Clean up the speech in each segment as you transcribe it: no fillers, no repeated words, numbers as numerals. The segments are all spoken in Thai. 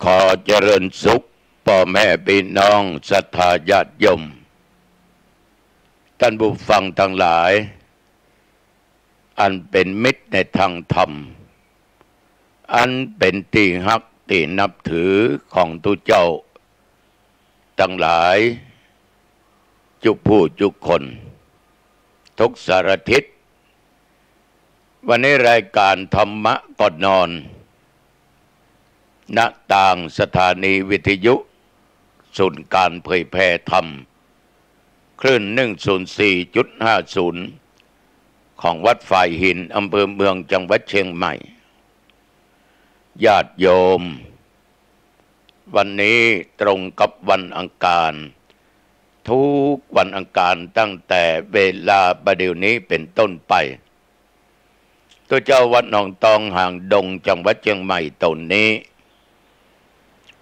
ขอเจริญสุขพ่อแม่พี่น้องศรัทธาญาติโยมท่านผู้ฟังทั้งหลายอันเป็นมิตรในทางธรรมอันเป็นที่ฮักที่นับถือของทุกเจ้าทั้งหลายทุกผู้ทุกคนทุกสารทิศวันนี้รายการธรรมะก่อนนอนณต่างสถานีวิทยุศูนย์การเผยแพร่ธรรมคลื่น 104.50 ของวัดฝ่ายหินอำเภอเมืองจังหวัดเชียงใหม่ญาติโยมวันนี้ตรงกับวันอังคารทุกวันอังคารตั้งแต่เวลาบัดเดี๋ยวนี้เป็นต้นไปตัวเจ้าวัดหนองตองห่างดงจังหวัดเชียงใหม่ตนนี้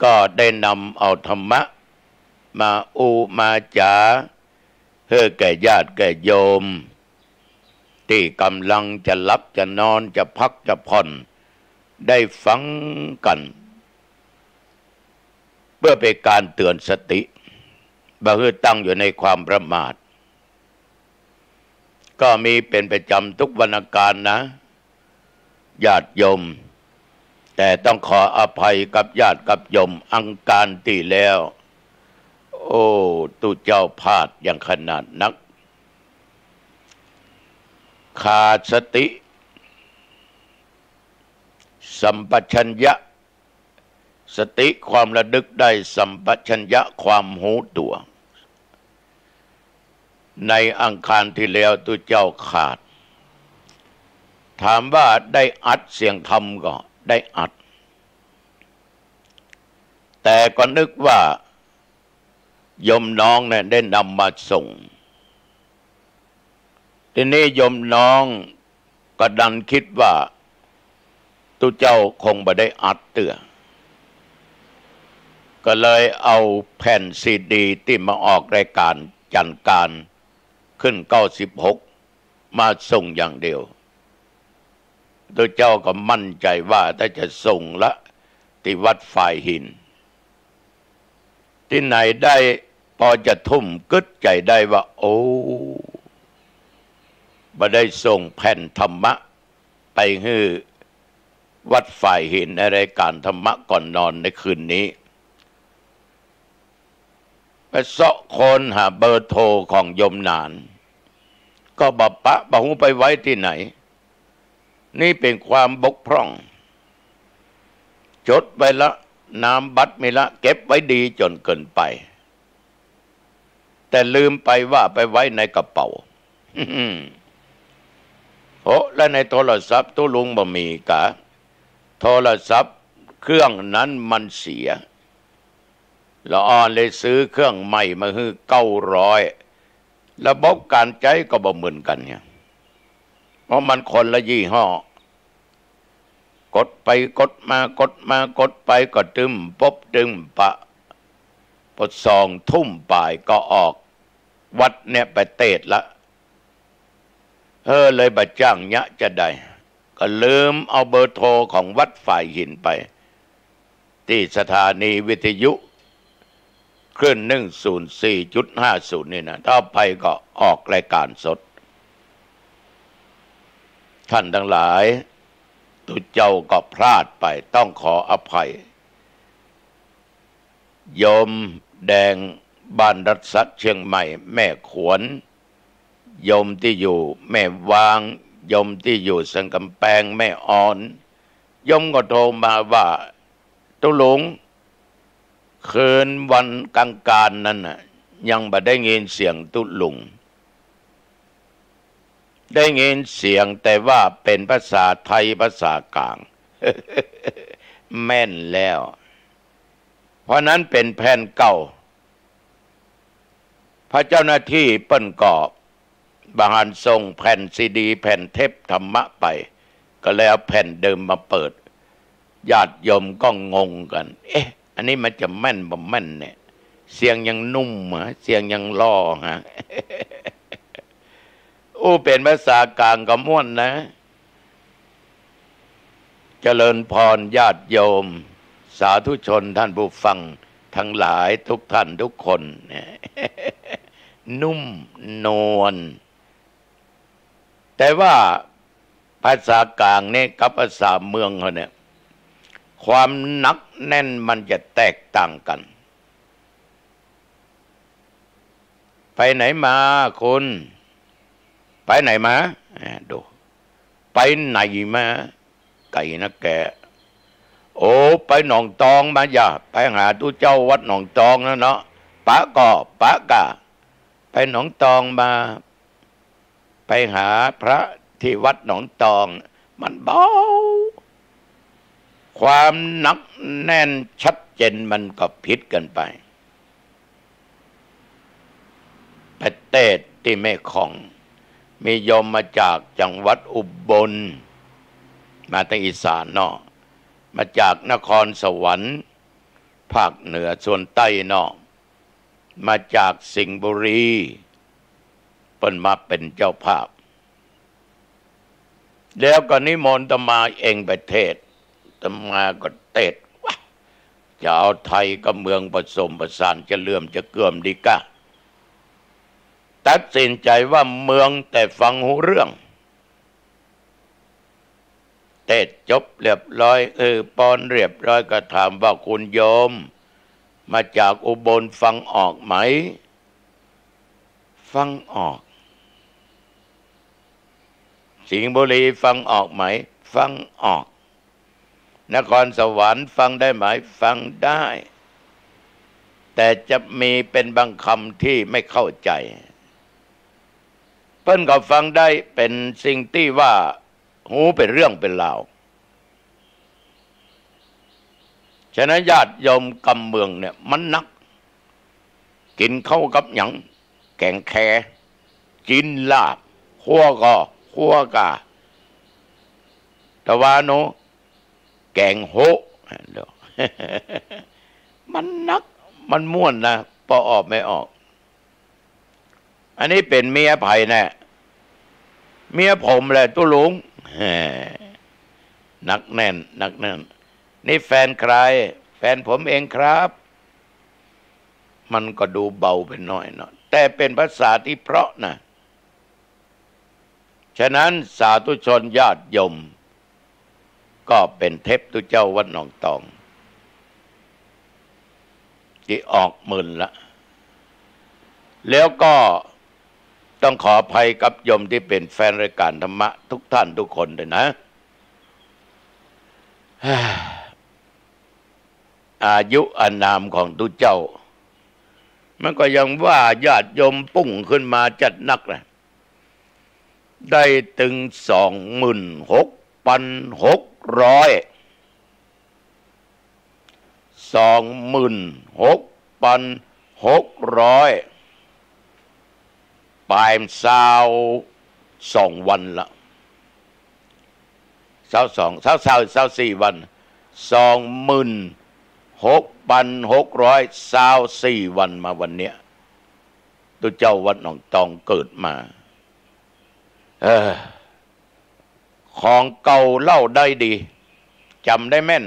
ก็ได้นำเอาธรรมะมามาจาเพื่อแก่ญาติแก่โยมที่กำลังจะหลับจะนอนจะพักจะผ่อนได้ฟังกันเพื่อเป็นการเตือนสติบ่ให้ตั้งอยู่ในความประมาทก็มีเป็นประจำทุกวันอังคารนะญาติโยมแต่ต้องขออภัยกับญาติกับโยมอังคารที่แล้วโอ้ตุเจ้าพลาดอย่างขนาดนักขาดสติสัมปชัญญะสติความระลึกได้สัมปชัญญะความรู้ตัวในอังคารที่แล้วตุเจ้าขาดถามว่าได้อัดเสียงธรรมก็ได้อัดแต่ก็นึกว่าโยมน้องเนี่ยได้นำมาส่งทีนี้โยมน้องก็ดันคิดว่าตุเจ้าคงไม่ได้อัดเตือก็เลยเอาแผ่นซีดีที่มาออกรายการจันการขึ้น96มาส่งอย่างเดียวตุเจ้าก็มั่นใจว่าถ้าจะส่งละที่วัดฝ่ายหินที่ไหนได้พอจะทุ่มกึดใจได้ว่าโอ้บ่ได้ส่งแผ่นธรรมะไปให้วัดฝ่ายหินในรายการธรรมะก่อนนอนในคืนนี้ไปเสาะคนหาเบอร์โทรของโยมนานก็บอกปะบอกหูไปไว้ที่ไหนนี่เป็นความบกพร่องจดไว้ละนามบัตรไม่ละเก็บไว้ดีจนเกินไปแต่ลืมไปว่าไปไว้ในกระเป๋าโหและในโทรศัพท์ตู้ลุงบ่มีกะโทรศัพท์เครื่องนั้นมันเสียละอ่อนเลยซื้อเครื่องใหม่มาฮื้อ900ระบบการใช้ก็บ่เหมือนกันเนี่ยเพราะมันคนละยี่ห้อกดไปกดมากดมากดไปก็ตึมป๊บตึมปะพอ2 ทุ่มป่ายก็ออกวัดเนี่ยไปเตดละเลยบัดจ้างยะจะได้ก็ลืมเอาเบอร์โทรของวัดฝ่ายหินไปที่สถานีวิทยุคลื่น 104.50 นี่นะถ้าไปก็ออกรายการสดท่านทั้งหลายตุเจ้าก็พลาดไปต้องขออภัยโยมแดงบ้านรัศดรเชียงใหม่แม่ขวนโยมที่อยู่แม่วางโยมที่อยู่สังกำแพงแม่อ่อนโยมก็โทรมาว่าตุลุงคืนวันกลางการนั้นน่ะยังบ่ได้ยินเสียงตุลุงได้ยินเสียงแต่ว่าเป็นภาษาไทยภาษากลาง แม่นแล้วเพราะนั้นเป็นแผ่นเก่าพระเจ้าหน้าที่เปิ้นก็บางอันส่งแผ่นซีดีแผ่นเทปธรรมะไปก็เลยเอาแผ่นเดิมมาเปิดญาติโยมก็งงกันอันนี้มันจะแม่นบ่แม่นเนี่ยเสียงยังนุ่มเสียงยังล่อฮะ เป็นภาษากลางก็ม่วนนะเจริญพรญาติโยม สาธุชนท่านผู้ฟังทั้งหลายทุกท่านทุกคนนุ่มนวลแต่ว่าภาษากลางนี่กับภาษาเมืองเขาเนี่ยความหนักแน่นมันจะแตกต่างกันไปไหนมาคุณไปไหนมาดูไปไหนมาไก่นะแกโอ้ไปหนองตองมาอย่าไปหาตู้เจ้าวัดหนองตองนะเนาะปะกะไปหนองตองมาไปหาพระที่วัดหนองตองมันเบาความหนักแน่นชัดเจนมันก็ผิดกันไปประเทศที่แม่ของมีโยมมาจากจังหวัดอุบลมาทางอีสานเนาะมาจากนครสวรรค์ภาคเหนือส่วนใต้เนาะมาจากสิงห์บุรีเปิ้นมาเป็นเจ้าภาพแล้วก็นิมนต์อาตมาเองไปเทศน์อาตมาก็เทศน์ว่าจะเอาไทยกับเมืองผสมผสานจะเลื่อมจะเกื่อมดีกะตัดสินใจว่าเมืองแต่ฟังหูเรื่องเทศน์จบเรียบร้อยปอนเรียบร้อยก็ถามว่าคุณโยมมาจากอุบลฟังออกไหมฟังออกสิงห์บุรีฟังออกไหมฟังออกนครสวรรค์ฟังได้ไหมฟังได้แต่จะมีเป็นบางคำที่ไม่เข้าใจเพิ่นก็ฟังได้เป็นสิ่งที่ว่าหูเป็นเรื่องเป็นราวฉะนั้นญาติโยมกำเมืองเนี่ยมันนักกินเข้ากับหยังแกงแคกินลาบคั่วกาตะวาโนแกงโหมันนักมันม่วนนะพอออกไม่ออกอันนี้เป็นเมียไผ่แน่เมียผมแหละตุลุงนักแน่นนี่แฟนใครแฟนผมเองครับมันก็ดูเบาไปหน่อยเนาะแต่เป็นภาษาที่เพราะนะฉะนั้นสาธุชนญาติโยมก็เป็นเทพตุเจ้าวัดหนองตองที่ออกหมื่นละแล้วก็ต้องขออภัยกับโยมที่เป็นแฟนรายการธรรมะทุกท่านทุกคนด้วยนะอายุอานามของตุเจ้ามันก็ยังว่าญาติโยมปุ้งขึ้นมาจัดนักนะได้ถึง26,600 ปลาย22วันละ24วัน26,624วันมาวันเนี้ยตัวเจ้าวัดหนองตองเกิดมาของเก่าเล่าได้ดีจำได้แม่น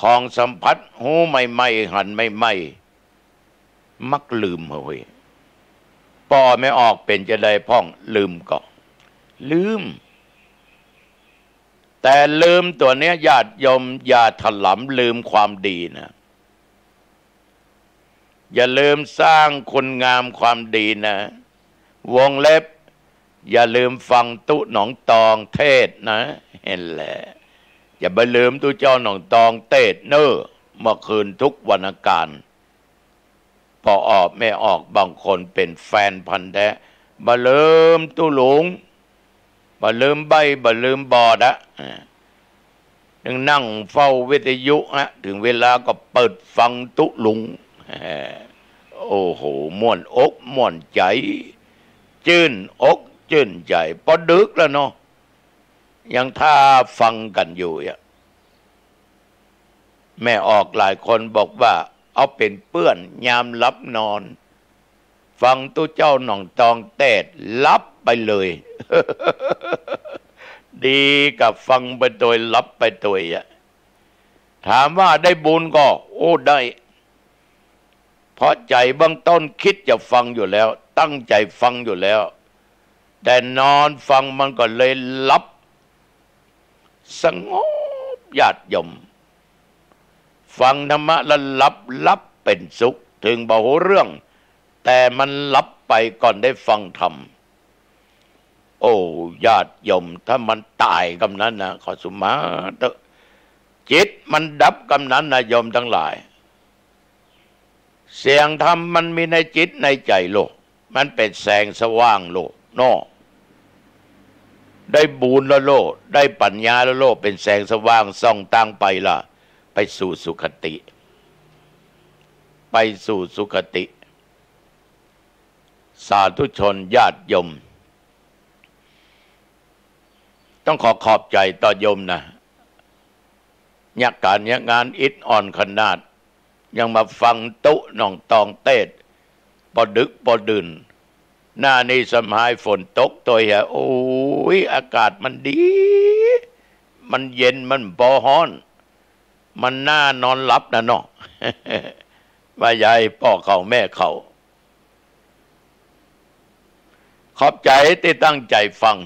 ของสัมผัสหูใหม่ๆหันใหม่ๆมักลืมเฮ้ยป่อไม่ออกเป็นจะได้พ่องลืมก็ลืมแต่ลืมตัวเนี้ยญาติโยมอย่าถลำลืมความดีนะอย่าลืมสร้างคุณงามความดีนะวงเล็บอย่าลืมฟังตุหนองตองเทศนะเห็นแหละอย่าไปลืมตุเจ้าหนองตองเทศเน้อเมื่อคืนทุกวันอังคารพอออกไม่ออกบางคนเป็นแฟนพันธุ์แท้บ่ลืมตุหลงบ่ลืมใบ่ลืมบอดอะนั่งเฝ้าวิทยุฮะถึงเวลาก็เปิดฟังตุหลุงโอ้โหม่วนอกม่วนใจชื่นอกชื่นใจพอดึกแล้วเนาะยังท่าฟังกันอยู่อะแม่ออกหลายคนบอกว่าเอาเป็นเปื้อนยามลับนอนฟังตู้เจ้าหนองตองเตดลับไปเลย ดีกับฟังไปโดยลับไปโดยอะ ถามว่าได้บุญก็โอ้ได้เพราะใจเบื้องต้นคิดจะฟังอยู่แล้วตั้งใจฟังอยู่แล้วแต่นอนฟังมันก็เลยลับสงบญาติโยมฟังธรรมะแล้วลับเป็นสุขถึงบ่หูเรื่องแต่มันลับไปก่อนได้ฟังธรรมโอ้ญาติโยมถ้ามันตายกำนั้นนะขอสุมาเตอะจิตมันดับกำนั้นนะโยมทั้งหลายเสียงธรรมมันมีในจิตในใจโลกมันเป็นแสงสว่างโลกนอกได้บุญละโลกได้ปัญญาละโลกเป็นแสงสว่างส่องตั้งไปล่ะไปสู่สุคติไปสู่สุคติสาธุชนญาติโยมต้องขอบใจต่อโยมนะยักการยักงานอิดอ่อนขนาดยังมาฟังตุน้องตองเต้ดปอดึกปอดื่นหน้านี้สมัยฝนตกตัวเหี้ยโอ้ยอากาศมันดีมันเย็นมันบ่ฮ้อนมันน่านอนหลับนะเนาะ ว่ายายพ่อเขาแม่เขาขอบใจที่ตั้งใจฟัง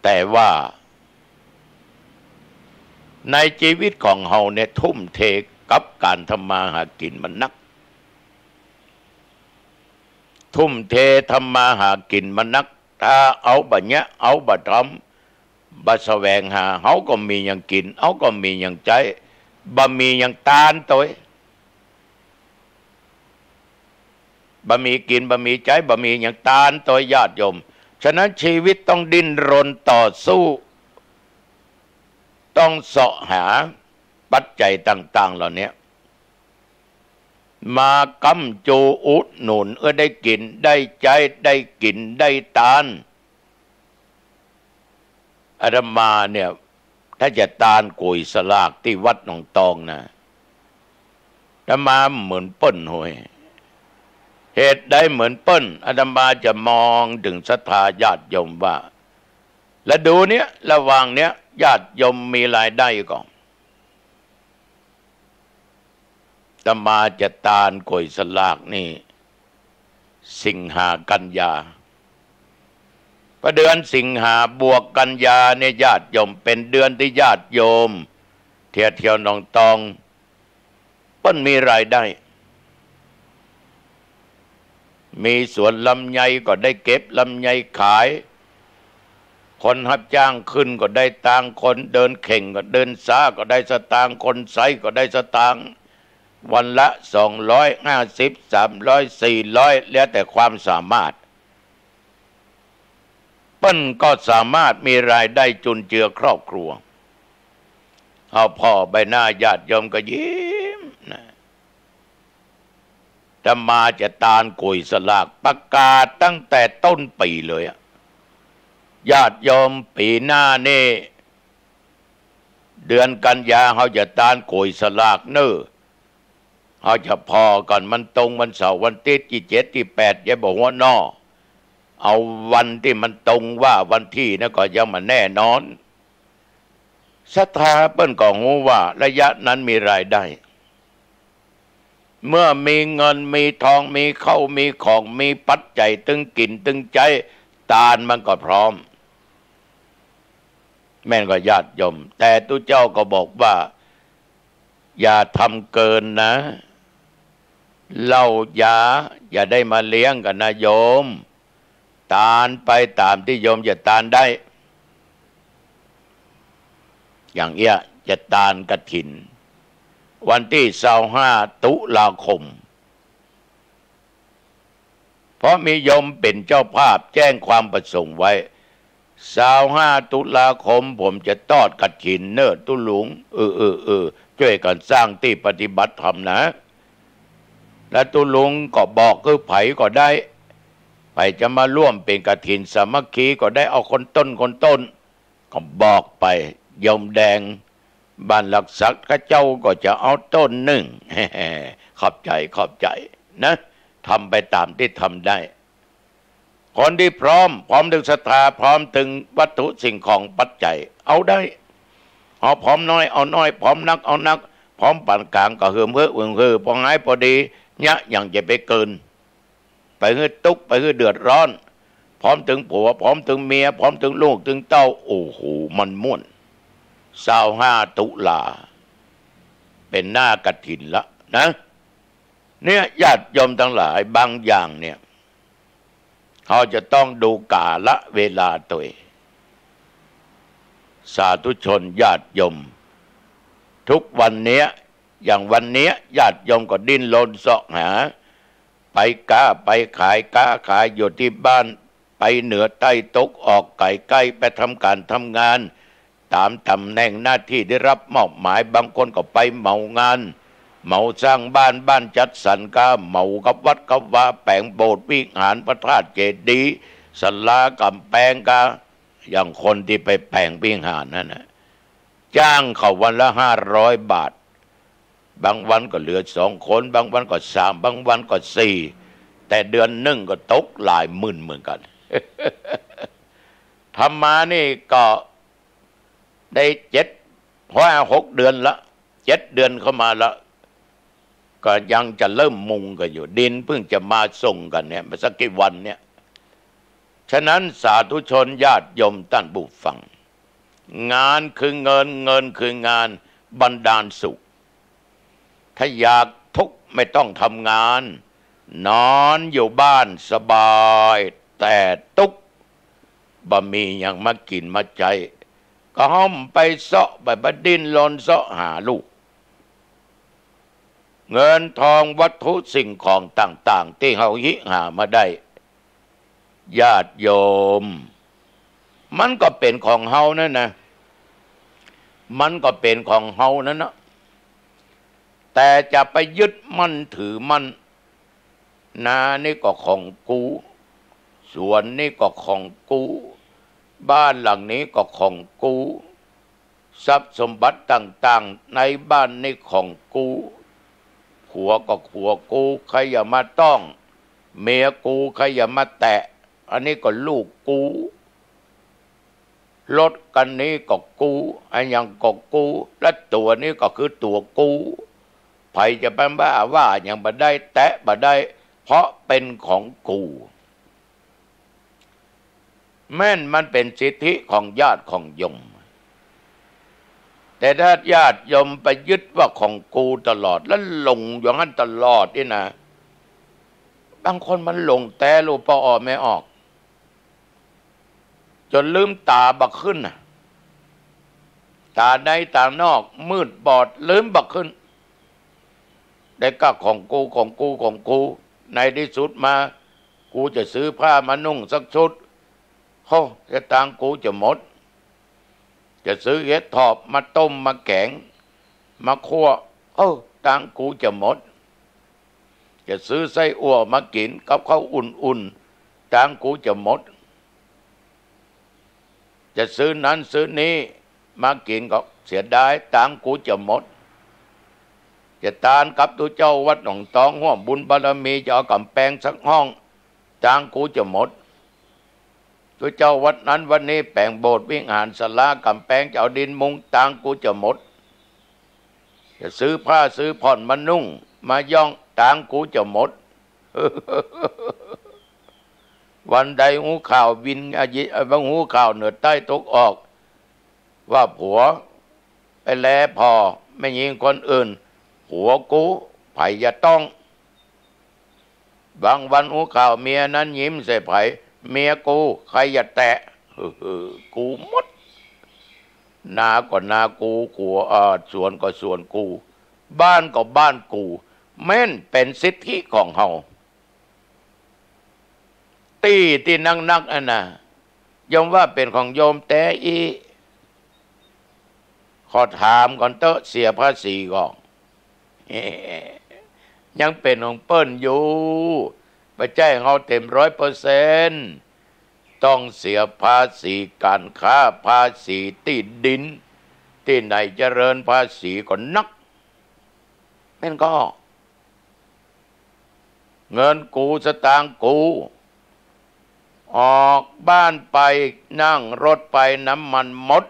แต่ว่าในชีวิตของเฮาเนี่ยทุ่มเทกับการทำมาหากินมันนักทุ่มเททำมาหากินมันนักถ้าเอาบะเนี้ยเอาบะทำบะแสวงหาเฮาก็มีอย่างกินเฮาก็มีอย่างใจบะมีอย่างตานตัวบะมีกินบะมีใจบะมีอย่างตานตัวญาติโยมฉะนั้นชีวิตต้องดิ้นรนต่อสู้ต้องเสาะหาปัจจัยต่างๆเหล่านี้มากำจูอุดหนุนได้กินได้ใจได้กินได้ตานอาตมาเนี่ยถ้าจะตานกุยสลากที่วัดหนองตองนะอาตมาเหมือนเปิ้นหวยเหตุใดเหมือนเปิ้นอาตมาจะมองถึงศรัทธาญาติโยมว่าและดูเนี้ยระหว่างเนี้ยญาติโยมมีรายได้ก่อนอาตมาจะตานกุยสลากนี่สิงหากันยาพอเดือนสิงหาบวกกันยาเนี่ยญาติโยมเป็นเดือนที่ญาติโยมเที่ยวหนองตองเปิ้นมีรายได้มีสวนลำไยก็ได้เก็บลำไยขายคนรับจ้างขึ้นก็ได้ตังคนเดินเข่งก็เดินซ้าก็ได้สตางค์คนไซก็ได้สตางค์วันละ250 300 400แล้วแต่ความสามารถเปิ้นก็สามารถมีรายได้จุนเจือครอบครัวเอาพ่อใบหน้าญาติโยมก็ยิ้มนะจะมาจะตานกุยสลากประกาศตั้งแต่ต้นปีเลยญาติโยมปีหน้านี่เดือนกันยาเขาจะตานกุยสลากเน้อเขาจะพอก่อนมันตรงวันเสาร์วันอาทิตย์ที่7ที่8อย่าบอกว่านอเอาวันที่มันตรงว่าวันที่นะก็ยังมาแน่นอนศรัทธาเปิ้นก็รู้ว่าระยะนั้นมีรายได้เมื่อมีเงินมีทองมีเข้ามีของมีปัจจัยตึงกินตึงใจตานมันก็พร้อมแม่นก็ญาติโยมแต่ตุเจ้าก็บอกว่าอย่าทำเกินนะเหล้ายาอย่าได้มาเลี้ยงกันนะโยมตานไปตามที่โยมจะตานได้อย่างเอี้ยจะตานกฐินวันที่25 ตุลาคมเพราะมีโยมเป็นเจ้าภาพแจ้งความประสงค์ไว้25 ตุลาคมผมจะทอดกฐินเนิดตุหลุงช่วยกันสร้างที่ปฏิบัติธรรมนะและตุหลุงก็บอกคือไผก็ได้ไปจะมาร่วมเป็นกฐินสามัคคีก็ได้เอาคนต้นก็บอกไปโยมแดงบ้านหลักศักดิ์ข้าเจ้าก็จะเอาต้นหนึ่ง ขอบใจนะทำไปตามที่ทำได้คนที่พร้อมถึงศรัทธาพร้อมถึงวัตถุสิ่งของปัจจัยเอาได้ เอาผอมน้อยเอาน้อยผอมนักเอานักผอมปานกลางก็เฮือมเฮืออึงเฮือพอหายพอดีเนี่ยอย่างจะไปเกินไปเฮือตุกไปเฮือเดือดร้อนพร้อมถึงผัวพร้อมถึงเมียพร้อมถึงลูกถึงเต้าโอ้โหมันม่วน25 ตุลาเป็นหน้ากฐินละนะเนี่ยญาติโยมทั้งหลายบางอย่างเนี่ยเขาจะต้องดูกาลเวลาตัวเองสาธุชนญาติโยมทุกวันนี้อย่างวันนี้ญาติโยมก็ดิ้นรนเสาะหาไปค้าไปขายค้าขายอยู่ที่บ้านไปเหนือใต้ตกออกไก่ใกล้ไปทำการทำงานตามตำแหน่งหน้าที่ได้รับมอบหมายบางคนก็ไปเหมางานเหมาสร้างบ้านจัดสรรกาเหมากับวัดกับว่าแปลงโบสถ์วิหารพระธาตุเจดีย์ศาลากำแพงกาอย่างคนที่ไปแปลงวิหารนั่นนะจ้างเขาวันละ500 บาทบางวันก็เหลือ2 คนบางวันก็3บางวันก็4แต่เดือนหนึ่งก็ตกหลายหมื่นเหมือนกัน ทำมานี่ก็ได้6 เดือนละ7 เดือนเข้ามาแล้วก็ยังจะเริ่มมุงกันอยู่ดินเพิ่งจะมาส่งกันเนี่ยมาสักกี่วันเนี่ยฉะนั้นสาธุชนญาติโยมท่านผู้ฟังงานคือเงินเงินคืองานบันดาลสุขถ้าอยากทุกข์ไม่ต้องทำงานนอนอยู่บ้านสบายแต่ทุกข์บ่มีอย่างมากินมาใจก็ห้อมไปเสาะไปบดิ้นรนเสาะหาลูกเงินทองวัตถุสิ่งของต่างๆที่เขาหิหามาได้ญาติโยมมันก็เป็นของเฮานั่นนะมันก็เป็นของเฮานั่นนะแต่จะไปยึดมั่นถือมั่นนานี่ก็ของกูสวนนี่ก็ของกูบ้านหลังนี้ก็ของกูทรัพย์สมบัติต่างๆในบ้านนี่ของกูผัวก็ผัวกูใครอย่ามาต้องเมียกูใครอย่ามาแตะอันนี้ก็ลูกกูรถกันนี้ก็กูอันยังก็กูและตัวนี้ก็คือตัวกูไผจะเป็นบ้าว่าอย่างบ่ได้แตะบ่ได้เพราะเป็นของกูแม่นมันเป็นสิทธิของญาติของโยมแต่ถ้าญาติโยมไปยึดว่าของกูตลอดแล้วหลงอย่างนั้นตลอดนี่นะบางคนมันหลงแต่รู้พอออกไม่ออกจนลืมตาบักขึ้นน่ะตาในตานอกมืดบอดลืมบักขึ้นได้ก็ของกูของกูของกูในที่สุดมากูจะซื้อผ้ามานุ่งสักชุดโหจะตังกูจะหมดจะซื้อเห็ดถอบมาต้มมาแกงมาคั่วตังกูจะหมดจะซื้อไส้อั่วมากินกับข้าวอุ่นๆตังกูจะหมดจะซื้อนั้นซื้อนี้มากินก็เสียดายตังกูจะหมดจะตานกับตัวเจ้าวัดหนองตองห่วมบุญบารมีจะเอากำแพงสักห้องตังกูจะหมดตัวเจ้าวัดนั้นวันนี้แปลงโบสถ์วิหารศาลากำแพงจะเอาดินมุงตังกูจะหมดจะซื้อผ้าซื้อผ่อนมานุ่งมาย่องตังกูจะหมด วันใดหูข่าววินบางหูข่าวเหนือใต้ตกออกว่าผัวไปแลพอไม่ยิงคนอื่นผัวกูไผจะต้องบางวันหูข่าวเมียนั้นยิ้มใส่ไผเมียกูใครอย่าแตะกูหมดนาก็นากูสวนก็สวนกูบ้านก็บ้านกูแม่นเป็นสิทธิของเฮาตีที่นักอันน่ะยอมว่าเป็นของโยมแต่ขอถามก่อนเตอะเสียภาษีก่อนยังเป็นของเปิ้นอยู่ไปแจ้งเขาเต็ม100%ต้องเสียภาษีการค้าภาษีที่ดินที่ไหนเจริญภาษีก็นักแม่นก็เงินกูสตางค์กูออกบ้านไปนั่งรถไปน้ำมันหมด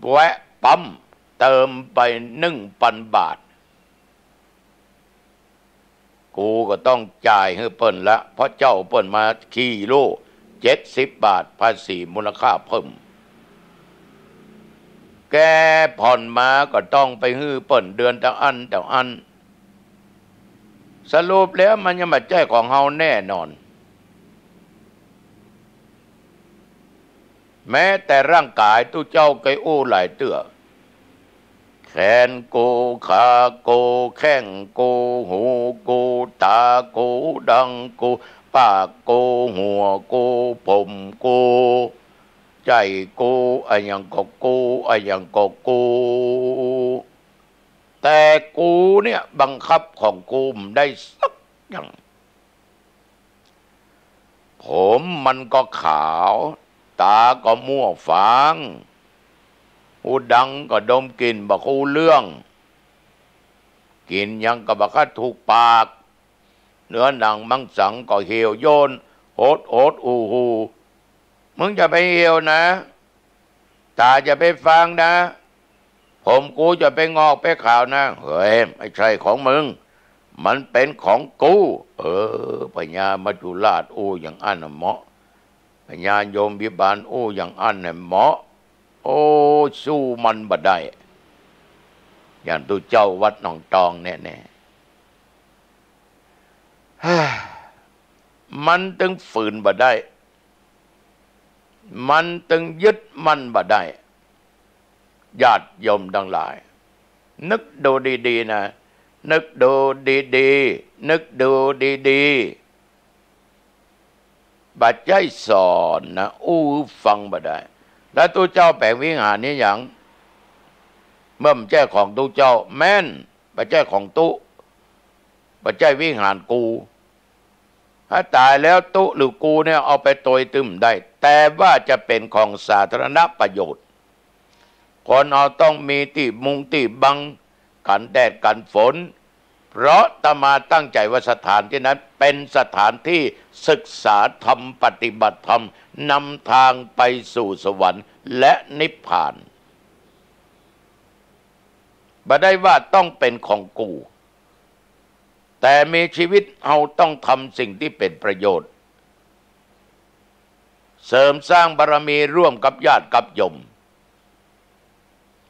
แวะ ปั๊มเติมไป1,000 บาทกูก็ต้องจ่ายให้เปิ้นละเพราะเจ้าเปิ้นมาขี่โล70 บาทภาษีมูลค่าเพิ่มแกผ่อนมาก็ต้องไปฮื้อเปิ้นเดือนแต่อันสรุปแล้วมันยังมาใจของเฮาแน่นอนแม้แต่ร่างกายตู้เจ้าไกโอ้หลายเตื้อแขนโกขาโกแข้งโกหูโกตาโกดังโกปากโกหัวโกผมโกใจโกอะยังก็โกอะยังก็โกแต่กูเนี่ยบังคับของกูไม่ได้สักอย่างผมมันก็ขาวตาก็มั่วฟางหูดังก็ดมกลิ่นบักหูเรื่องกินยังก็บักถูกปากเนื้อหนังมังสังก็เหี่ยวโยนโหดอูหูมึงจะไปเหี่ยวนะตาจะไปฟังนะผมกูจะไปงอกไปขาวนะเฮ้ยไม่ใช่ของมึงมันเป็นของกูปัญญามัจจุราชอย่างอันน่ะเหมาะปัญญาโยมบิบาลอย่างอันน่ะเหมาะสู้มันบ่ได้อย่างตัวเจ้าวัดหนองตองแน่ๆมันตึงฝืนบ่ได้มันตึงยึดมันบ่ได้ญาติโยมทั้งหลายนึกดูดีๆนะนึกดูดีๆนึกดูดีๆบัดใจสอนนะฟังบ่ได้แล้วตู้เจ้าแปลงวิหารนี้อย่างเมื่อมันแจ้ของตู้เจ้าแม่นบัดใจของตู้บัดใจวิหารกูถ้าตายแล้วตู้หรือกูเนี่ยเอาไปโตยตึมได้แต่ว่าจะเป็นของสาธารณประโยชน์คนเอาต้องมีที่มุงที่บังกันแดดกันฝนเพราะอาตมาตั้งใจว่าสถานที่นั้นเป็นสถานที่ศึกษาธรรมปฏิบัติธรรมนำทางไปสู่สวรรค์และนิพพานบ่ได้ว่าต้องเป็นของกูแต่มีชีวิตเอาต้องทำสิ่งที่เป็นประโยชน์เสริมสร้างบารมีร่วมกับญาติกับโยม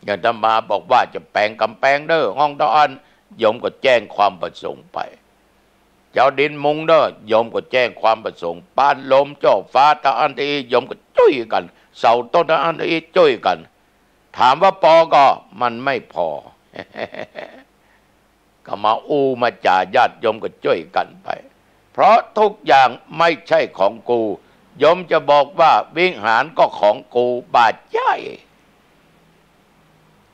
อย่างอาตมาบอกว่าจะแปลงกำแพงเด้อห้องตะอันโยมก็แจ้งความประสงค์ไปเจ้าดินมุงเด้อโยมก็แจ้งความประสงค์ป้านลมเจ้าฟ้าตะอันที่โยมก็จุ้ยกันเสาต้นตะอันที่จุ้ยกันถามว่าพอก็มันไม่พอ ก็มามาจ่าญาติโยมก็จุ้ยกันไปเพราะทุกอย่างไม่ใช่ของกูโยมจะบอกว่าวิหารก็ของกูบาดใจ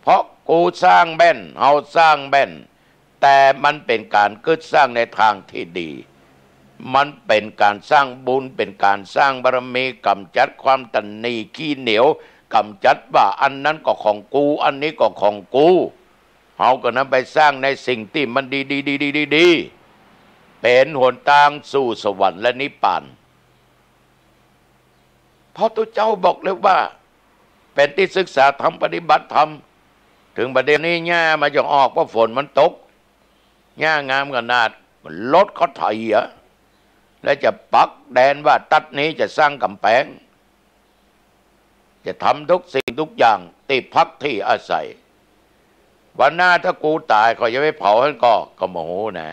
เพราะกูสร้างแบ่นเอาสร้างแบ่นแต่มันเป็นการกึศสร้างในทางที่ดีมันเป็นการสร้างบุญเป็นการสร้างบารมีกำจัดความตันนีขี้เหนียวกำจัดว่าอันนั้นก็ของกูอันนี้ก็ของกูเอาก็นำไปสร้างในสิ่งที่มันดีเป็นหนทางสู่สวรรค์และนิพพานเพราะตัวเจ้าบอกเลยว่าเป็นที่ศึกษาธรรมปฏิบัติธรรมถึงประเด็นนี้หญ้ามาจะออกเพราะฝนมันตกหญ้างามขนาดรถเขาไถและจะปักแดนว่าตัดนี้จะสร้างกำแพงจะทำทุกสิ่งทุกอย่างที่พักที่อาศัยวันหน้าถ้ากูตายก็จะไปเผาให้ก็โมโหนะ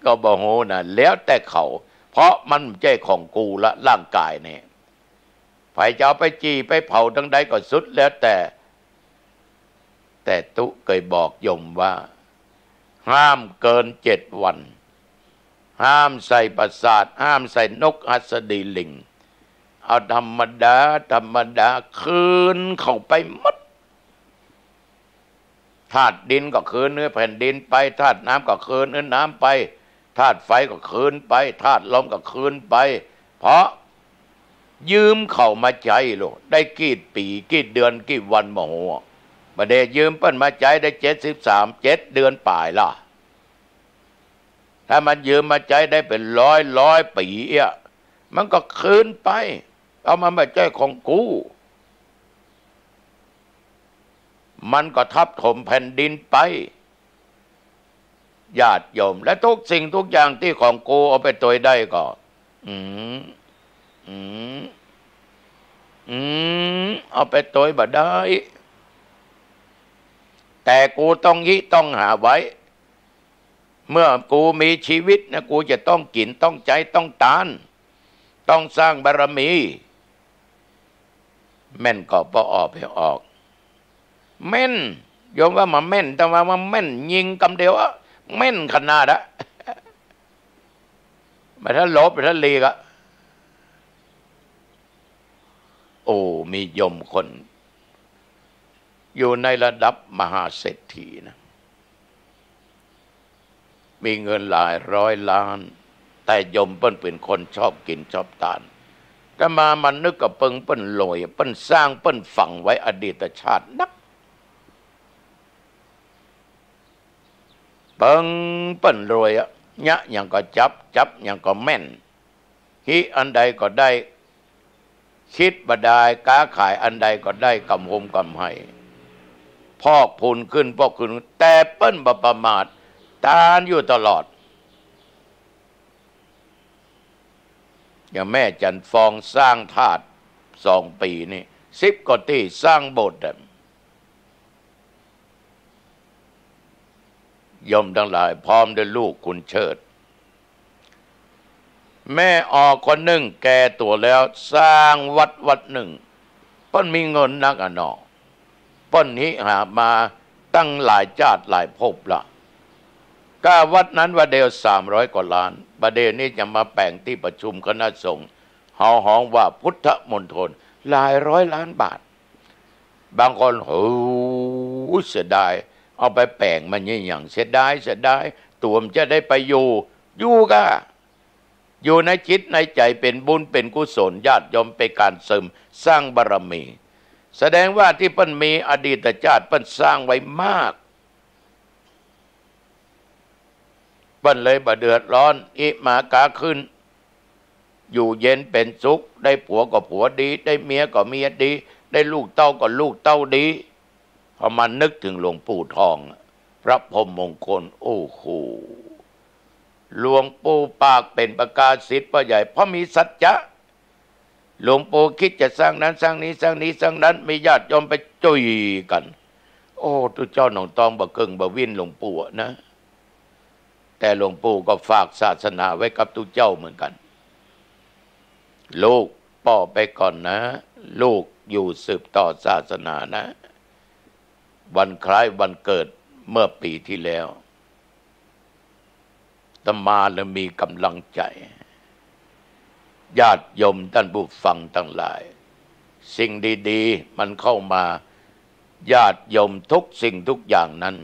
ก็โมโหนะแล้วแต่เขาเพราะมันไม่ใช่ของกูละร่างกายเนี่ยไฟจะเอาไปจี้ไปเผาทั้งใดก็สุดแล้วแต่ตุเคยบอกโยมว่าห้ามเกิน7 วันห้ามใส่ประสาทห้ามใส่นกหัสดีลิงเอาธรรมดาคืนเข้าไปหมดธาตุดินก็คืนเนื้อแผ่นดินไปธาตุน้ำก็คืนเนื้อน้ำไปธาตุไฟก็คืนไปธาตุลมก็คืนไปเพราะยืมเข้ามาใจโลได้กี่ปีกี่เดือนกี่วันโมโหมาเดยืมเปิ้นมาใจได้73 7 เดือนป่ายล่ะถ้ามันยืมมาใจได้เป็นร้อยปีมันก็คืนไปเอามาใจของกู มันก็ทับถมแผ่นดินไปญาติโยมและทุกสิ่งทุกอย่างที่ของกูเอาไปตัวได้ก็อืมอืมเอาไปตัวบ่ได้แต่กูต้องต้องหาไว้เมื่อกูมีชีวิตนะกูจะต้องกินต้องใจต้องตานต้องสร้างบารมีแม่นก็พอออกไปออกแม่นโยมว่ามาแม่นแต่ว่าแม่นยิงกำเดียวอะแม่นขนาดอะมาถ้าลบไปถ้าลีกอะโอ้มีโยมคนอยู่ในระดับมหาเศรษฐีนะมีเงินหลายร้อยล้านแต่โยมเปิ้นเป็นคนชอบกินชอบทานแต่มามันนึกกับเปิ้นลอยเปิ้นสร้างเปิ้นฝังไว้อดีตชาตินักเปิ้นรวยอะยะอย่างก็จับอย่างก็แม่นฮิอันใดก็ได้คิดบ่ได้ค้าขายอันใดก็ได้กำหมกำให้พอกพูนขึ้นพอกขึ้นแต่เปิ้นบ่ประมาททานอยู่ตลอดอย่างแม่จันฟองสร้างธาตุ2 ปีนี่10 กว่าที่สร้างโบสถ์ยมทั้งหลายพร้อมด้วยลูกคุณเชิดแม่ออกคนหนึ่งแก่ตัวแล้วสร้างวัดหนึ่งเปิ้นมีเงินนักอะเนาะเปิ้นนี้หามาตั้งหลายชาติหลายภพละก็วัดนั้นว่าเดียว300 กว่าล้านประเดี๋ยวนี้จะมาแป่งที่ประชุมคณะสงฆ์เฮาฮ้องว่าพุทธมณฑลหลายร้อยล้านบาทบางคนโอ้เสียดายเอาไปแป่งมันอย่างเสียดายตัวมันจะได้ไปอยู่ก็อยู่ในจิตในใจเป็นบุญเป็นกุศลญาติโยมเป็นการเสริมสร้างบารมีแสดงว่าที่เปิ้นมีอดีตชาติเปิ้นสร้างไว้มากเปิ้นเลยบ่เดือดร้อนอิมากาขึ้นอยู่เย็นเป็นสุขได้ผัวก็ผัวดีได้เมียก็เมียดีได้ลูกเต้าก็ลูกเต้าดีพอมันนึกถึงหลวงปู่ทองพระพรหมมงคลโอ้โหหลวงปู่ปากเป็นประกาศสิทธิ์พ่อใหญ่เพราะมีสัจจะหลวงปู่คิดจะสร้างนั้นสร้างนี้สร้างนั้นมีญาติโยมไปจุยกันโอ้ทุกเจ้าหนองตองบ่เกิงบ่วินหลวงปู่นะแต่หลวงปู่ก็ฝากศาสนาไว้กับทุกเจ้าเหมือนกันลูกป่อไปก่อนนะลูกอยู่สืบต่อศาสนานะวันคล้ายวันเกิดเมื่อปีที่แล้วอาตมาเลยมีกำลังใจญาติโยมท่านผู้ฟังทั้งหลายสิ่งดีๆมันเข้ามาญาติโยมทุกสิ่งทุกอย่างนั้น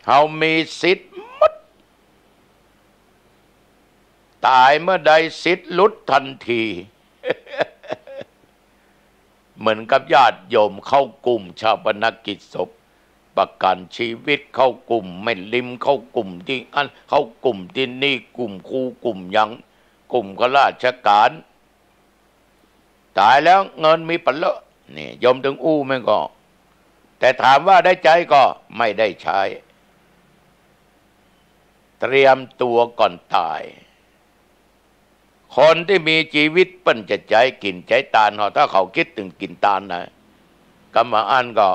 เฮามีสิทธิ์หมดตายเมื่อใดสิทธิ์หลุดทันที เหมือนกับญาติโยมเข้ากลุ่มชาปนกิจศพประกันชีวิตเข้ากลุ่มไม่ลิมเข้ากลุ่มที่อันเข้ากลุ่มที่นี่กลุ่มครูกลุ่มยังกลุ่มข้าราชการตายแล้วเงินมีปันเลอะนี่โยมถึงอู้ไม่ก็แต่ถามว่าได้ใจก็ไม่ได้ใช้เตรียมตัวก่อนตายคนที่มีชีวิตเปิ้นจะใจกินใจตาลถ้าเขาคิดถึงกินตาลนะกรรมอันก็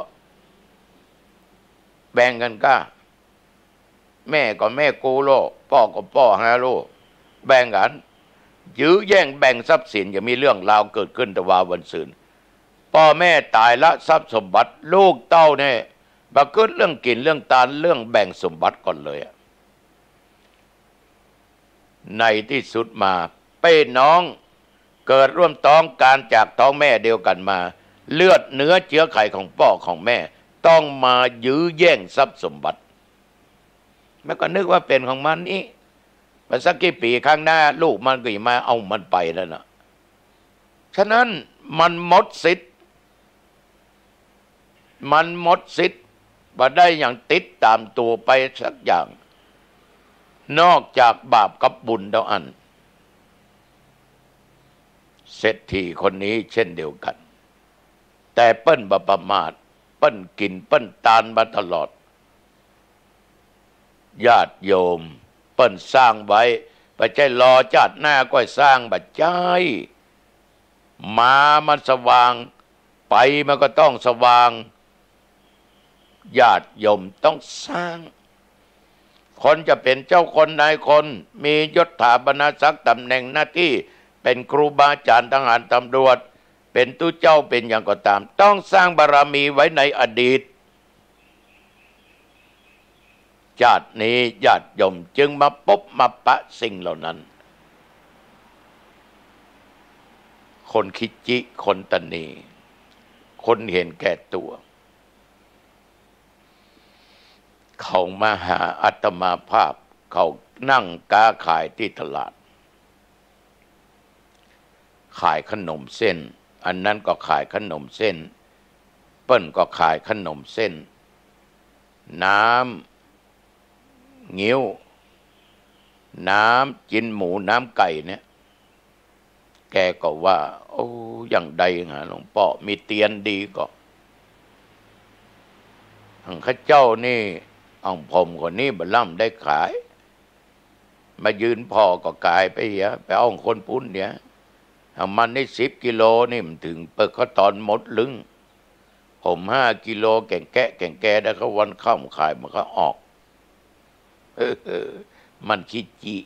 แบ่งกันก็แม่ก็แม่กูโลพ่อก็พ่อฮาโลแบ่งกันยื้อแย่งแบ่งทรัพย์สินอย่ามีเรื่องราวเกิดขึ้นแต่ว่าวันศุกร์พ่อแม่ตายละทรัพย์สมบัติลูกเต้าเนี่ยมาเกิดเรื่องกินเรื่องตาลเรื่องแบ่งสมบัติก่อนเลยในที่สุดมาเป้น้องเกิดร่วมท้องการจากท้องแม่เดียวกันมาเลือดเนื้อเชื้อไขของพ่อของแม่ต้องมายื้อแย่งทรัพย์สมบัติแม่ก็นึกว่าเป็นของมันนี่มาสักกี่ปีข้างหน้าลูกมันก็จะมาเอามันไปแล้วนะฉะนั้นมันหมดสิทธิ์มาได้อย่างติดตามตัวไปสักอย่างนอกจากบาปกับบุญเท่าอันเศรษฐีคนนี้เช่นเดียวกันแต่เปิ้นบ่ประมาทเปิ้ ปิ้นกินเปิ้นตานมาตลอดญาติโยมเปิ้นสร้างไว้ปัจจัยรอชาติหน้าก็สร้างบัดใจมามันสว่างไปมันก็ต้องสว่างญาติโยมต้องสร้างคนจะเป็นเจ้าคนนายคนมียศถาบรรณาศักดิ์ตำแหน่งหน้าที่เป็นครูบาอาจารย์ทหารตำรวจเป็นตู้เจ้าเป็นอย่างก็ตามต้องสร้างบารมีไว้ในอดีตชาตินี้ญาติโยมจึงมาพบมาปะสิ่งเหล่านั้นคนคิดจิคนตนีคนเห็นแก่ตัวเขามาหาอาตมาภาพเขานั่งค้าขายที่ตลาดขายขนมเส้นอันนั้นก็ขายขนมเส้นเปิ้นก็ขายขนมเส้นน้ำงิ้วน้ำจินหมูน้ำไก่เนี่ยแกก็ว่าโอ้อย่างใดหาหลวงพ่อมีเตียนดีก็ข้าเจ้านี่ผมคนนี้บล่ำได้ขายมายืนพ่อก็กายไปเหี้ยไปเอาคนปุ้นเนี่ยมันได้10 กิโลนี่มันถึงเปิดเขาตอนหมดลึงผม5 กิโลแก่งแก่ได้เขาวันค่ำขายมันก็ออกมันคิดจิ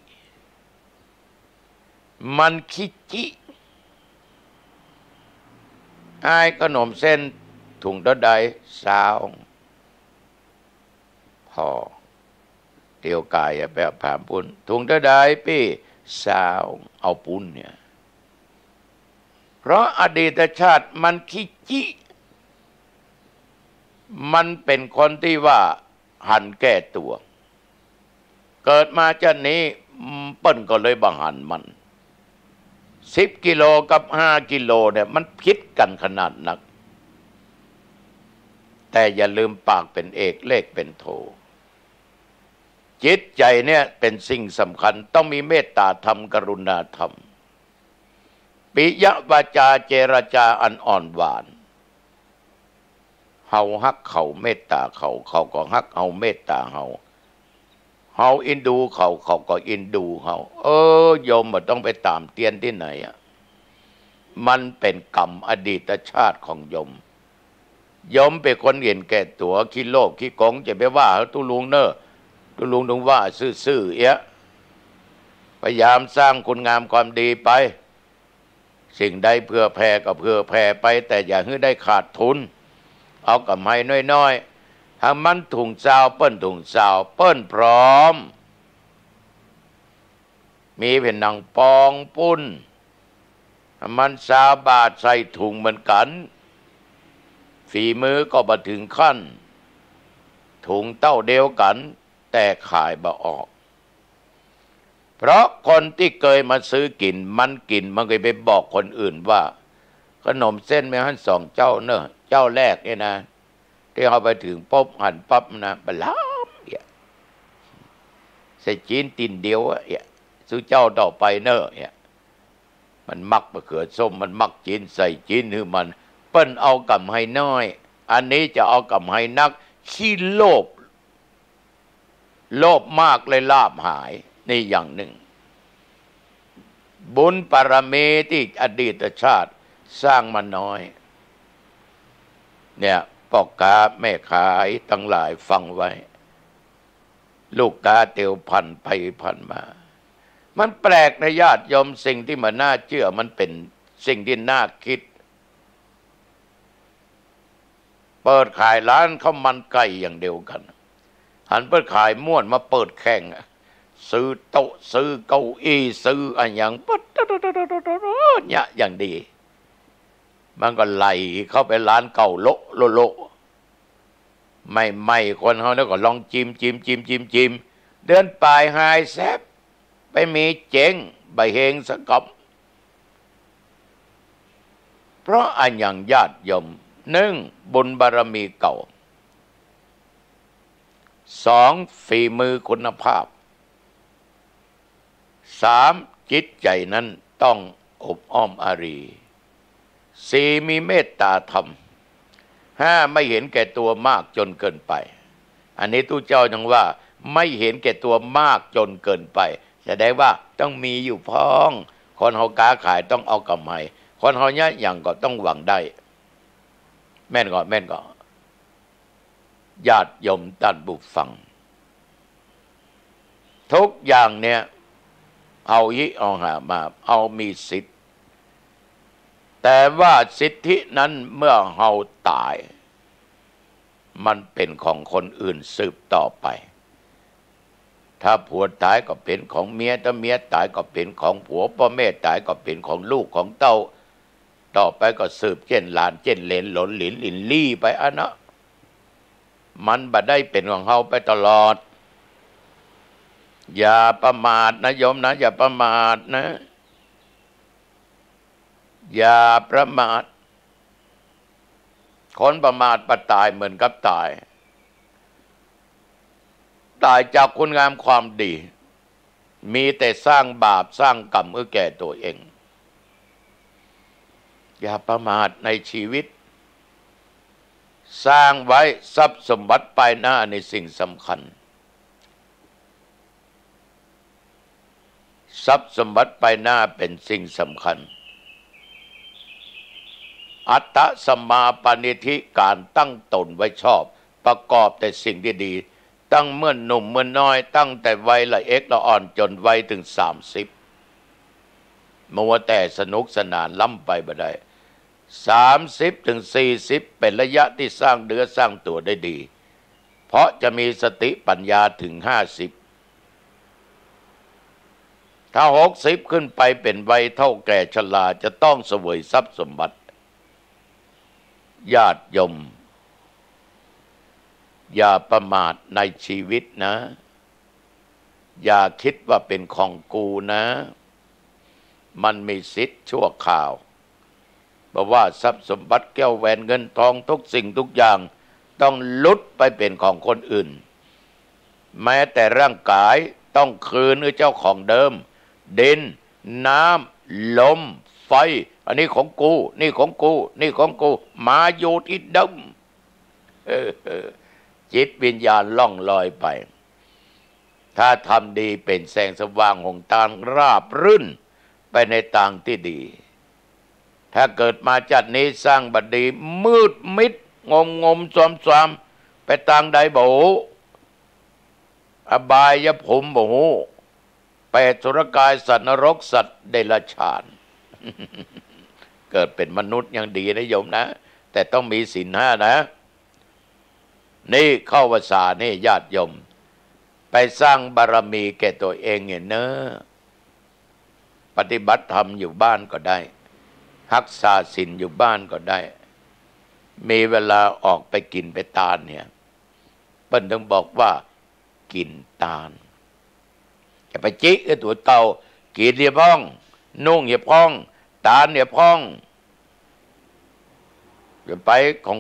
ไอ้ขนมเส้นถุงเท่าใด20พอเตียวกายไปเอาผ่านปุ้นถุงเท่าใดพี่20เอาปุ้นเนี่ยเพราะอดีตชาติมันคิดจิมันเป็นคนที่ว่าหันแก้ตัวเกิดมาจากนี้เปิ้นก็เลยบังหันมัน10 กิโลกับ5 กิโลเนี่ยมันพิษกันขนาดนักแต่อย่าลืมปากเป็นเอกเลขเป็นโทจิตใจเนี่ยเป็นสิ่งสำคัญต้องมีเมตตาธรรมกรุณาธรรมปิยวาจาเจรจาอันอ่อนหวานเฮาฮักเขาเมตตาเขาก็ฮักเอาเมตตาเฮาอินดูเขาก็อินดูเฮาโยมบ่ต้องไปตามเตียนที่ไหนอ่ะมันเป็นกรรมอดีตชาติของโยมเป็นคนเห็นแก่ตัวขี้โลภขี้โกงจะไปว่าตุลุงเนอะตุลุงต้องว่าซื่อพยายามสร้างคุณงามความดีไปสิ่งใดเพื่อแผ่ก็เพื่อแผ่ไปแต่อย่าให้ได้ขาดทุนเอากำไรน้อยๆถ้ามันถุงซาวเปิ้นถุงซาวเปิ้นพร้อมมีเป็นหนังปองปุ้นมัน20 บาทใส่ถุงเหมือนกันฝีมือก็บ่ถึงขั้นถุงเต้าเดียวกันแต่ขายบ่ออกเพราะคนที่เคยมาซื้อกินมันก็ไปบอกคนอื่นว่าขนมเส้นมีหั่น2 เจ้าเนอะเจ้าแรกเนี่ยนะที่เอาไปถึงปุ๊บหั่นปั๊บนะบล้ำเนี่ยใส่จีนตินเดียวเนี่ยซื้อเจ้าต่อไปเนอะเนี่ยมันมักมะเขือส้มมันมักจีนใส่จีนคือมันเปิ้นเอากำให้น้อยอันนี้จะเอากำให้นักขี้โลภมากเลยลาภหายนี่อย่างหนึ่งบุญปรมีที่อดีตชาติสร้างมาน้อยเนี่ยพ่อค้าแม่ขายทั้งหลายฟังไว้ลูกค้าเตียวพันไปพันมามันแปลกนะญาติโยมสิ่งที่มันน่าเชื่อมันเป็นสิ่งที่น่าคิดเปิดขายร้านข้าวมันไก่อย่างเดียวกันหันเปิดขายม่วนมาเปิดแข่งซื้อโต๊ะซื้อเก้าอี้ซื้ออะไรอย่างปั๊ดเนี่ยอย่างดีมันก็ไหลเข้าไปร้านเก่าโลไม่คนเขาเนี่ยก็ลองจิ้มเดินปลายหายแซบไปมีเจ๋งใบเฮงสกับเพราะอันอย่างญาติโยม1บุญบารมีเก่า2ฝีมือคุณภาพ3จิตใจนั้นต้องอบอ้อมอารี4มีเมตตาธรรม 5ไม่เห็นแก่ตัวมากจนเกินไปอันนี้ตู้เจ้ายังว่าไม่เห็นแก่ตัวมากจนเกินไปแสดงว่าต้องมีอยู่พ้องคนเฮาค้าขายต้องเอากำไรคนเฮาเนี่ยอย่างก็ต้องหวังได้แม่นก็ญาติโยมท่านผู้ฟังทุกอย่างเนี่ยเอาเอาหามาเอามีสิทธิ์แต่ว่าสิทธินั้นเมื่อเฮาตายมันเป็นของคนอื่นสืบต่อไปถ้าผัวตายก็เป็นของเมียถ้าเมียตายก็เป็นของผัวพ่อแม่ตายก็เป็นของลูกของเต้าต่อไปก็สืบเช่นหลานเช่นเหลนหลนหลินลินลี่ไปอันนะมันบ่ได้เป็นของเฮาไปตลอดอย่าประมาทนะโยมนะอย่าประมาทนะอย่าประมาทคนประมาทปตายเหมือนกับตายจากคุณงามความดีมีแต่สร้างบาปสร้างกรรมแก่ตัวเองอย่าประมาทในชีวิตสร้างไว้ทรัพย์สมบัติไปหน้าในสิ่งสำคัญทรัพย์สมบัติไปหน้าเป็นสิ่งสำคัญอัตตสัมมาปณิธิการตั้งตนไว้ชอบประกอบแต่สิ่งที่ดีตั้งเมื่อหนุ่มเมื่อน้อยตั้งแต่วัยละเอ็กละอ่อนจนวัยถึง30มัวแต่สนุกสนานล้ำไปบ่ได้30ถึง40เป็นระยะที่สร้างเนื้อสร้างตัวได้ดีเพราะจะมีสติปัญญาถึง50ถ้า60ขึ้นไปเป็นวัยเท่าแก่ชราจะต้องเสวยทรัพย์สมบัติญาติโยมอย่าประมาทในชีวิตนะอย่าคิดว่าเป็นของกูนะมันมีสิทธิ์ชั่วคราวเพราะว่าทรัพย์สมบัติแก้วแหวนเงินทองทุกสิ่งทุกอย่างต้องลุดไปเป็นของคนอื่นแม้แต่ร่างกายต้องคืนให้เจ้าของเดิมดินน้ำลมไฟอันนี้ของกูนี่ของกูนี่ของกูมาอยู่ที่เดิมจิตวิญญาณล่องลอยไปถ้าทำดีเป็นแสงสว่างของทางราบรื่นไปในทางที่ดีถ้าเกิดมาจัดนี้สร้างบัดดีมืดมิดงมซอมไปทางใดบ่อบายภูมิบ่เปรตสุรกายสัตว์นรกสัตว์เดรัจฉานเกิดเป็นมนุษย์ยังดีนะโยมนะแต่ต้องมีศีล5นะนี่เข้าพรรษานี่ญาติโยมไปสร้างบารมีแก่ตัวเองเนี่ยเนอะปฏิบัติธรรมอยู่บ้านก็ได้รักษาศีลอยู่บ้านก็ได้มีเวลาออกไปกินไปตาลเนี่ยเปิ้นต้องบอกว่ากินตาลจะไปจิกตัวเต่ากินเหี่ยพ้องนุ่งเหี่ยพ้องตาลเหี่ยพ้องจะไปของ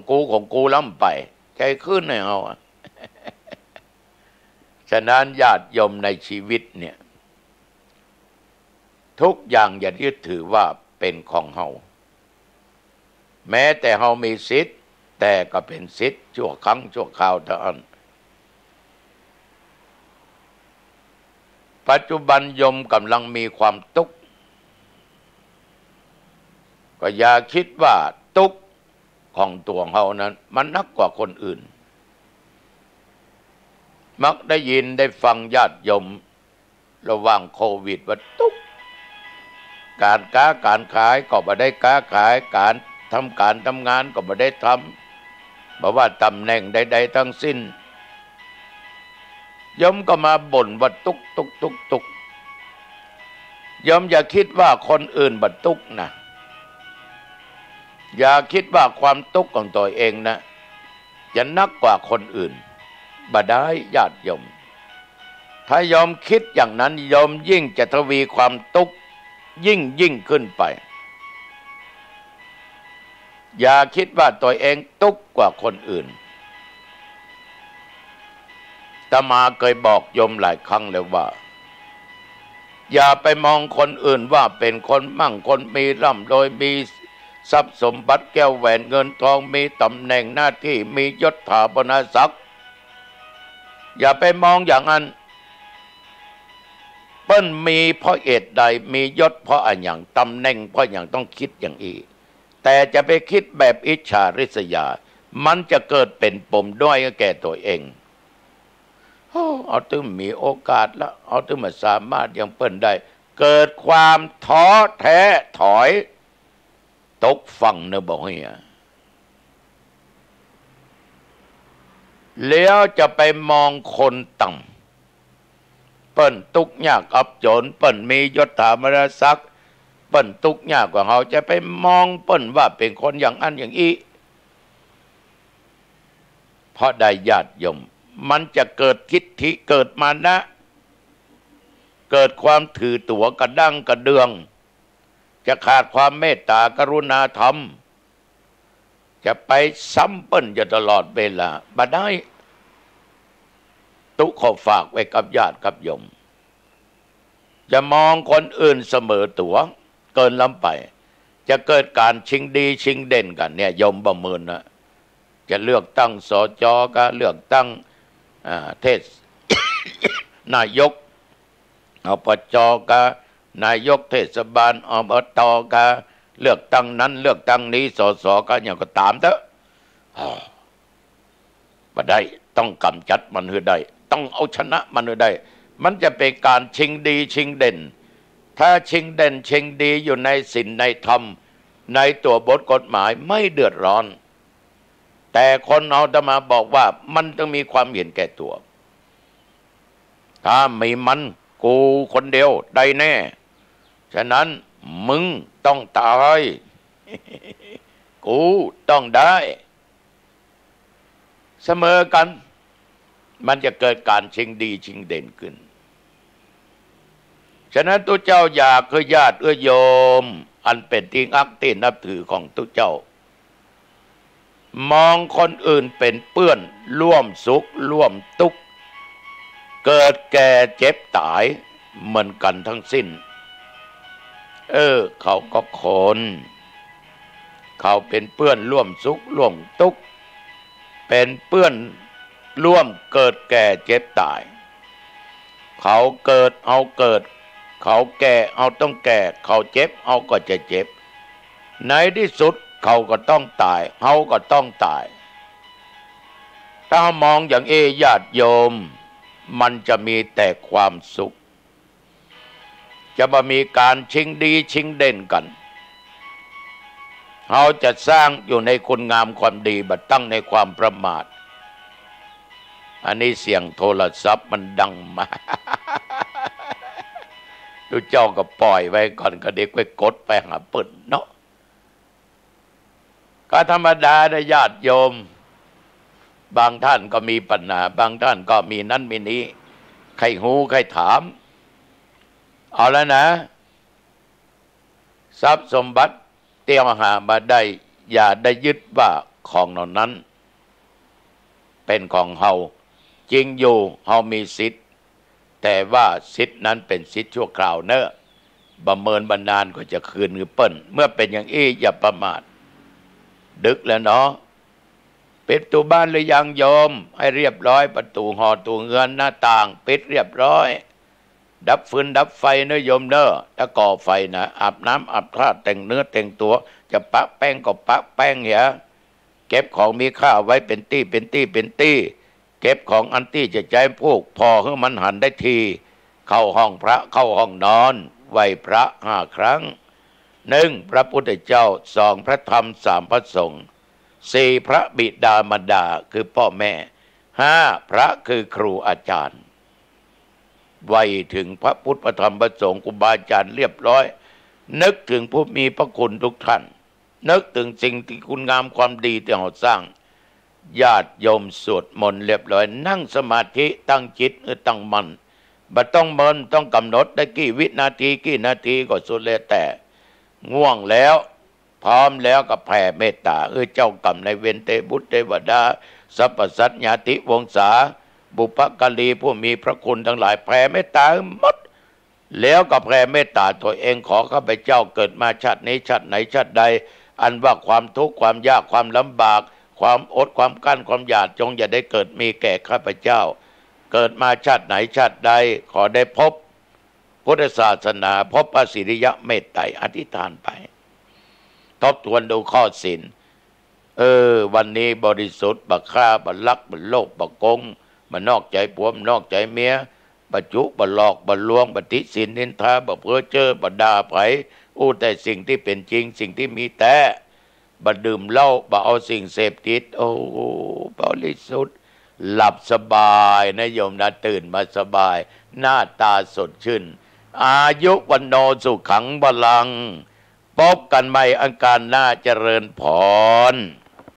กูล้ำไปใจขึ้นให้เอาฉะนั้นญาติโยมในชีวิตเนี่ยทุกอย่างอย่ายึดถือว่าเป็นของเฮาแม้แต่เฮามีสิทธิ์แต่ก็เป็นสิทธิ์ชั่วครั้งชั่วคราวเท่านั้นปัจจุบันโยมกำลังมีความทุกข์ก็อย่าคิดว่าทุกข์ของตัวเฮานั้นมันนักกว่าคนอื่นมักได้ยินได้ฟังญาติโยมระหว่างโควิดว่าทุกข์การค้าการขายก็บ่ได้ค้าขายการทำงานก็บ่ได้ทำเพราะว่าตำแหน่งใดๆทั้งสิ้นโยมก็มาบ่นว่าทุกข์โยมอย่าคิดว่าคนอื่นบ่ทุกข์นะอย่าคิดว่าความทุกข์ของตัวเองนะจะนักกว่าคนอื่นบ่ได้ญาติโยมถ้าโยมคิดอย่างนั้นโยมยิ่งจะทวีความทุกข์ยิ่งขึ้นไปอย่าคิดว่าตัวเองทุกข์กว่าคนอื่นอาตมาเคยบอกโยมหลายครั้งแล้วว่าอย่าไปมองคนอื่นว่าเป็นคนมั่งคนมีร่ำรวยมี ทรัพย์สมบัติแก้วแหวนเงินทองมีตำแหน่งหน้าที่มียศถาบรรณศักดิ์อย่าไปมองอย่างนั้นเปิ้นมีเพราะเหตุใดมียศเพราะอะไรอย่างตำแหน่งเพราะอย่างต้องคิดอย่างอีแต่จะไปคิดแบบอิจฉาริษยามันจะเกิดเป็นปมด้อยแก่ตัวเองเอาตึงมีโอกาสแล้วเอาตึงมาสามารถยังเปิ้นได้เกิดความท้อแท้ถอยตกฝั่งเนอะบอกเฮียแล้วจะไปมองคนต่ำเปิ้นทุกข์ยากอับจนเปิ้นมียศถาบรรณศักดิ์เปิ้นทุกข์ยากกว่าเขาจะไปมองเปิ้นว่าเป็นคนอย่างอันอย่างอีเพราะได้ญาติโยมมันจะเกิดทิฏฐิเกิดมานะเกิดความถือตัวกระดั้งกระเดืองจะขาดความเมตตากรุณาธรรมจะไปซ้ำเปิ้นอยู่ตลอดเวลาบ่ได้ตุขอฝากไว้กับญาติกับโยมจะมองคนอื่นเสมอตัวเกินล้ำไปจะเกิดการชิงดีชิงเด่นกันเนี่ยโยมประเมินนะจะเลือกตั้งสจก็เลือกตั้งเทศ นายกอบจก็นายกเทศบาลอบตก็เลือกตั้งนั้นเลือกตั้งนี้สสก็อย่างก็ตามเถอะบ่ได้ต้องกำจัดมันให้ได้ต้องเอาชนะมันให้ได้มันจะเป็นการชิงดีชิงเด่นถ้าชิงเด่นชิงดีอยู่ในศีลในธรรมในตัวบทกฎหมายไม่เดือดร้อนแต่คนเอาจะมาบอกว่ามันต้องมีความเห็นแก่ตัวถ้ามีมันกูคนเดียวได้แน่ฉะนั้นมึงต้องตายกูต้องได้เสมอกันมันจะเกิดการชิงดีชิงเด่นขึ้นฉะนั้นตัวเจ้าอยากคือญาติโยมอันเป็นที่รักที่นับถือของตัวเจ้ามองคนอื่นเป็นเปื้อนร่วมสุขร่วมทุกข์เกิดแก่เจ็บตายเหมือนกันทั้งสิ้นเขาก็คนเขาเป็นเปื้อนร่วมสุขร่วมทุกข์เป็นเปื้อนร่วมเกิดแก่เจ็บตายเขาเกิดเอาเกิดเขาแก่เอาต้องแก่เขาเจ็บเอาก็จะเจ็บในที่สุดเขาก็ต้องตายเขาก็ต้องตายถ้ามองอย่างญาติโยมมันจะมีแต่ความสุขจะมามีการชิงดีชิงเด่นกันเขาจะสร้างอยู่ในคุณงามความดีบัดตั้งในความประมาทอันนี้เสียงโทรศัพท์มันดังมาดูเจ้าก็ปล่อยไว้ก่อนก็เด็กไปกดไปหาเปิดเนาะก็ธรรมดานะญาติโยมบางท่านก็มีปัญหาบางท่านก็มีนั้นมีนี้ใครหูใครถามเอาแล้วนะทรัพย์สมบัติเตียวหามาได้อย่าได้ยึดว่าของเหล่านั้นเป็นของเฮาจริงอยู่เฮามีสิทธิ์แต่ว่าสิทธิ์นั้นเป็นสิทธิ์ชั่วคราวเนอะประเมินบรรนานก็จะคืนเงินเปิ้นเมื่อเป็นอย่างอี้อย่าประมาทดึกแล้วเนาะปิดตู้บ้านหรือยังโยมให้เรียบร้อยประตูหอตู้เงินหน้าต่างปิดเรียบร้อยดับฟืนดับไฟเนอะโยมเนอะถ้าก่อไฟนะอาบน้ำอาบท่าแต่งเนื้อแต่งตัวจะปะแป้งก็ปะแป้งอย่าเก็บของมีค่าไว้เป็นตี้เป็นตี้เป็นตี้เก็บของอันตี้จะใจพวกพอให้มันหันได้ทีเข้าห้องพระเข้าห้องนอนไหว้พระ5 ครั้ง 1. พระพุทธเจ้า 2. พระธรรม 3. พระสงฆ์ 4. พระบิดามารดาคือพ่อแม่ 5. พระคือครูอาจารย์ไว้ถึงพระพุทธพระธรรมพระสงฆ์ครูบาอาจารย์เรียบร้อยนึกถึงผู้มีพระคุณทุกท่านนึกถึงสิ่งที่คุณงามความดีที่เราสร้างญาติโยมสวดมนต์เรียบร้อยนั่งสมาธิตั้งจิตตั้งมั่นบ่ต้องเมินต้องกำหนดได้กี่วินาทีกี่นาทีก็สุดแล้วแต่ง่วงแล้วพร้อมแล้วก็แผ่เมตตาเจ้ากรรมในเวรเทพบุตรเทวดาสรรพสัตว์ญาติวงศาบุพการีผู้มีพระคุณทั้งหลายแผ่เมตตาหมดแล้วก็แผ่เมตตาตัวเองขอข้าพเจ้าเกิดมาชาตินี้ชาติไหนชาติใด อันว่าความทุกข์ความยากความลำบากความอดความกั้นความอยากจงอย่าได้เกิดมีแก่ข้าพเจ้าเกิดมาชาติไหนชาติใดขอได้พบพุทธศาสนาพบพระสิริยะเมตไตรอธิษฐานไปทบทวนดูข้อศีลวันนี้บริสุทธิ์บักฆ่าบักลักบักโลภบักโกงมานอกใจผัวมานอกใจเมียบัจุบัหลอกบัลวงบัติสินนินทาบัเพ้อเจ้อบัด่าไผแต่สิ่งที่เป็นจริงสิ่งที่มีแต่บัดื่มเหล้าบัเอาสิ่งเสพติดบริสุทธิ์หลับสบายนะโยมนะตื่นมาสบายหน้าตาสดชื่นอายุวันโนสุขังบลังพบกันใหม่อังคารหน้าเจริญพร